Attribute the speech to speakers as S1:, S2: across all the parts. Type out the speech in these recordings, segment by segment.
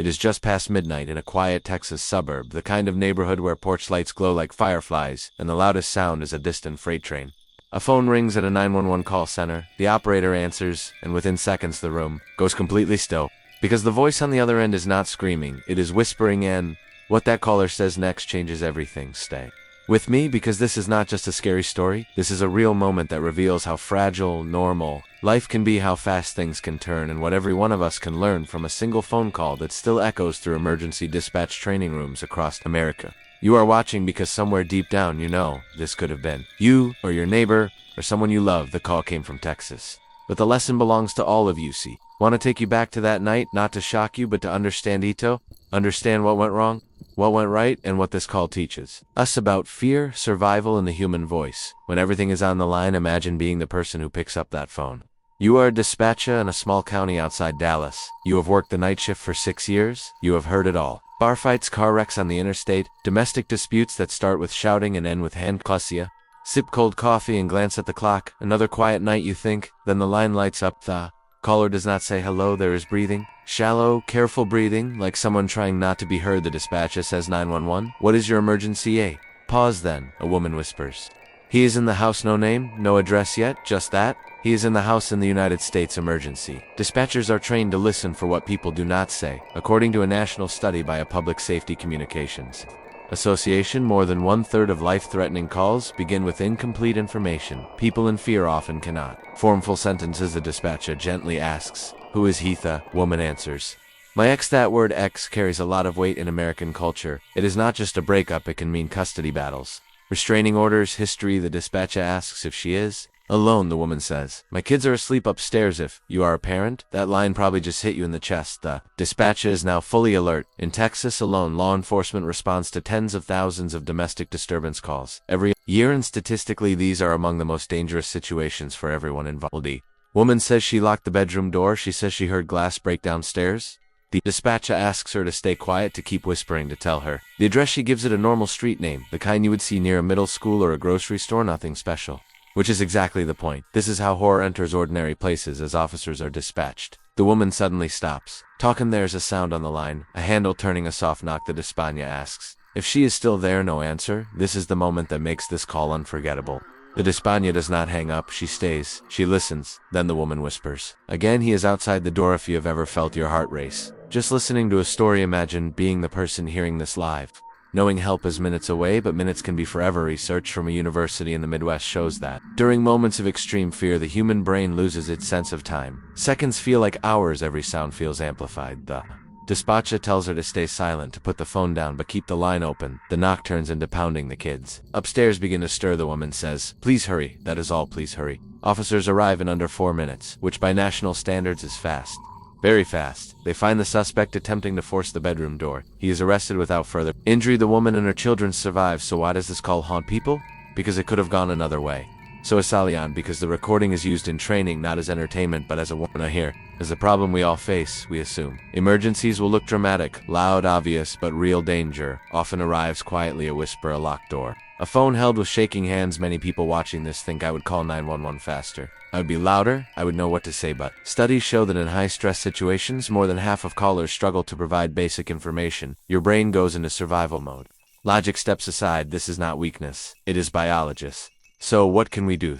S1: It is just past midnight in a quiet Texas suburb, the kind of neighborhood where porch lights glow like fireflies, and the loudest sound is a distant freight train. A phone rings at a 911 call center, the operator answers, and within seconds the room goes completely still. Because the voice on the other end is not screaming, it is whispering, and what that caller says next changes everything. Stay with me, because this is not just a scary story, this is a real moment that reveals how fragile, normal life can be, how fast things can turn, and what every one of us can learn from a single phone call that still echoes through emergency dispatch training rooms across America. You are watching because somewhere deep down you know this could have been you, or your neighbor, or someone you love. The call came from Texas. But the lesson belongs to all of you, see. Want to take you back to that night, not to shock you, but to understand Ito? Understand what went wrong, what went right, and what this call teaches us about fear, survival, and the human voice. When everything is on the line, imagine being the person who picks up that phone. You are a dispatcher in a small county outside Dallas. You have worked the night shift for 6 years. You have heard it all. Bar fights, car wrecks on the interstate, domestic disputes that start with shouting and end with hand clusia. Sip cold coffee and glance at the clock. Another quiet night, you think. Then the line lights up. The caller does not say hello. There is breathing. Shallow, careful breathing, like someone trying not to be heard. The dispatcher says 911. What is your emergency, eh? Pause then. A woman whispers. He is in the house. No name, no address yet, just that. He is in the house in the United States. Emergency. Dispatchers are trained to listen for what people do not say, according to a national study by a Public Safety Communications Association. More than 1/3 of life-threatening calls begin with incomplete information. People in fear often cannot form full sentences. The dispatcher gently asks, "Who is he?" The woman answers, "My ex." That word ex carries a lot of weight in American culture. It is not just a breakup, it can mean custody battles, restraining orders, history. The dispatcher asks if she is alone. The woman says, "My kids are asleep upstairs." If you are a parent, that line probably just hit you in the chest. The dispatcher is now fully alert. In Texas alone, law enforcement responds to tens of thousands of domestic disturbance calls every year, and statistically these are among the most dangerous situations for everyone involved. The woman says she locked the bedroom door. She says she heard glass break downstairs. The dispatcher asks her to stay quiet, to keep whispering, to tell her the address. She gives it a normal street name, the kind you would see near a middle school or a grocery store, nothing special. Which is exactly the point. This is how horror enters ordinary places as officers are dispatched. The woman suddenly stops talking. There's a sound on the line, a handle turning, a soft knock. The dispatcher asks if she is still there. No answer. This is the moment that makes this call unforgettable. The dispatcher does not hang up. She stays. She listens. Then the woman whispers again, "He is outside the door." If you have ever felt your heart race just listening to a story, imagine being the person hearing this live. Knowing help is minutes away, but minutes can be forever. Research from a university in the Midwest shows that during moments of extreme fear, the human brain loses its sense of time. Seconds feel like hours. Every sound feels amplified. The dispatcher tells her to stay silent, to put the phone down, but keep the line open. The knock turns into pounding. The kids upstairs begin to stir. The woman says, "Please hurry." That is all. Please hurry. Officers arrive in under 4 minutes, which by national standards is fast. Very fast. They find the suspect attempting to force the bedroom door. He is arrested without further injury. The woman and her children survive. So why does this call haunt people? Because it could have gone another way. So is Salian, because the recording is used in training, not as entertainment, but as a warning. Here is the problem we all face, we assume. Emergencies will look dramatic, loud, obvious, but real danger often arrives quietly. A whisper, a locked door, a phone held with shaking hands. Many people watching this think I would call 911 faster. I would be louder, I would know what to say, but studies show that in high-stress situations, more than half of callers struggle to provide basic information. Your brain goes into survival mode. Logic steps aside. This is not weakness, it is biologist. So what can we do?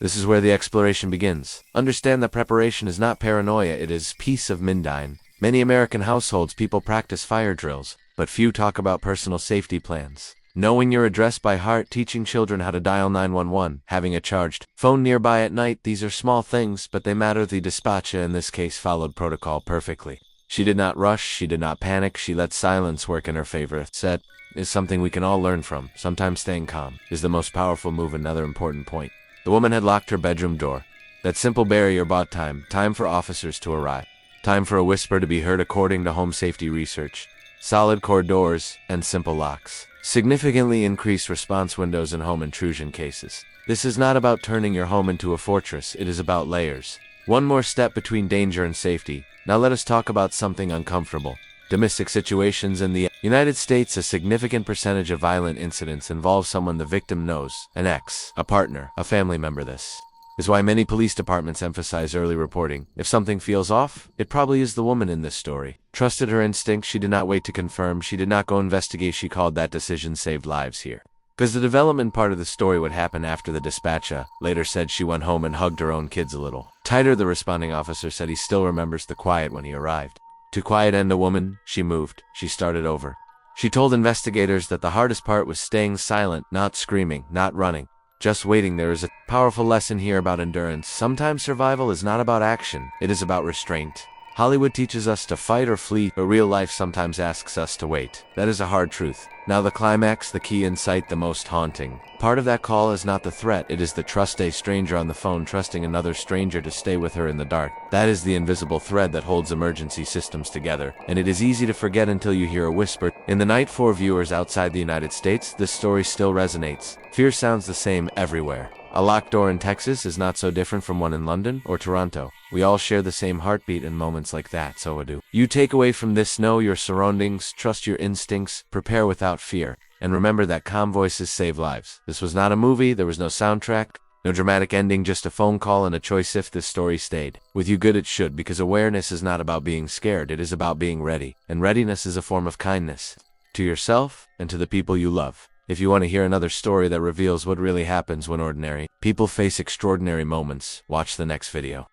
S1: This is where the exploration begins. Understand that preparation is not paranoia, it is peace of mind. Many American households, people practice fire drills, but few talk about personal safety plans. Knowing your address by heart, teaching children how to dial 911, having a charged phone nearby at night. These are small things, but they matter. The dispatcher in this case followed protocol perfectly. She did not rush, she did not panic, she let silence work in her favor. That is something we can all learn from. Sometimes staying calm is the most powerful move. Another important point. The woman had locked her bedroom door. That simple barrier bought time. Time for officers to arrive. Time for a whisper to be heard. According to home safety research, solid core doors and simple locks significantly increase response windows in home intrusion cases. This is not about turning your home into a fortress, it is about layers. One more step between danger and safety. Now let us talk about something uncomfortable. Domestic situations in the United States. A significant percentage of violent incidents involve someone the victim knows, an ex, a partner, a family member. This is why many police departments emphasize early reporting. If something feels off, it probably is the woman in this story. Trusted her instinct, she did not wait to confirm, she did not go investigate, she called that decision saved lives here. Because the development part of the story would happen after the dispatcher later said she went home and hugged her own kids a little tighter. The responding officer said he still remembers the quiet when he arrived. To quiet end a woman, she moved, she started over. She told investigators that the hardest part was staying silent, not screaming, not running, just waiting. There is a powerful lesson here about endurance. Sometimes survival is not about action, it is about restraint. Hollywood teaches us to fight or flee, but real life sometimes asks us to wait. That is a hard truth. Now the climax, the key insight, the most haunting part of that call is not the threat, it is the trust. A stranger on the phone trusting another stranger to stay with her in the dark. That is the invisible thread that holds emergency systems together, and it is easy to forget until you hear a whisper. In the night, for viewers outside the United States, this story still resonates. Fear sounds the same everywhere. A locked door in Texas is not so different from one in London or Toronto. We all share the same heartbeat in moments like that, so do you. Take away from this: know your surroundings, trust your instincts, prepare without fear, and remember that calm voices save lives. This was not a movie, there was no soundtrack, no dramatic ending, just a phone call and a choice. If this story stayed with you, good it should, because awareness is not about being scared, it is about being ready, and readiness is a form of kindness to yourself and to the people you love. If you want to hear another story that reveals what really happens when ordinary people face extraordinary moments, watch the next video.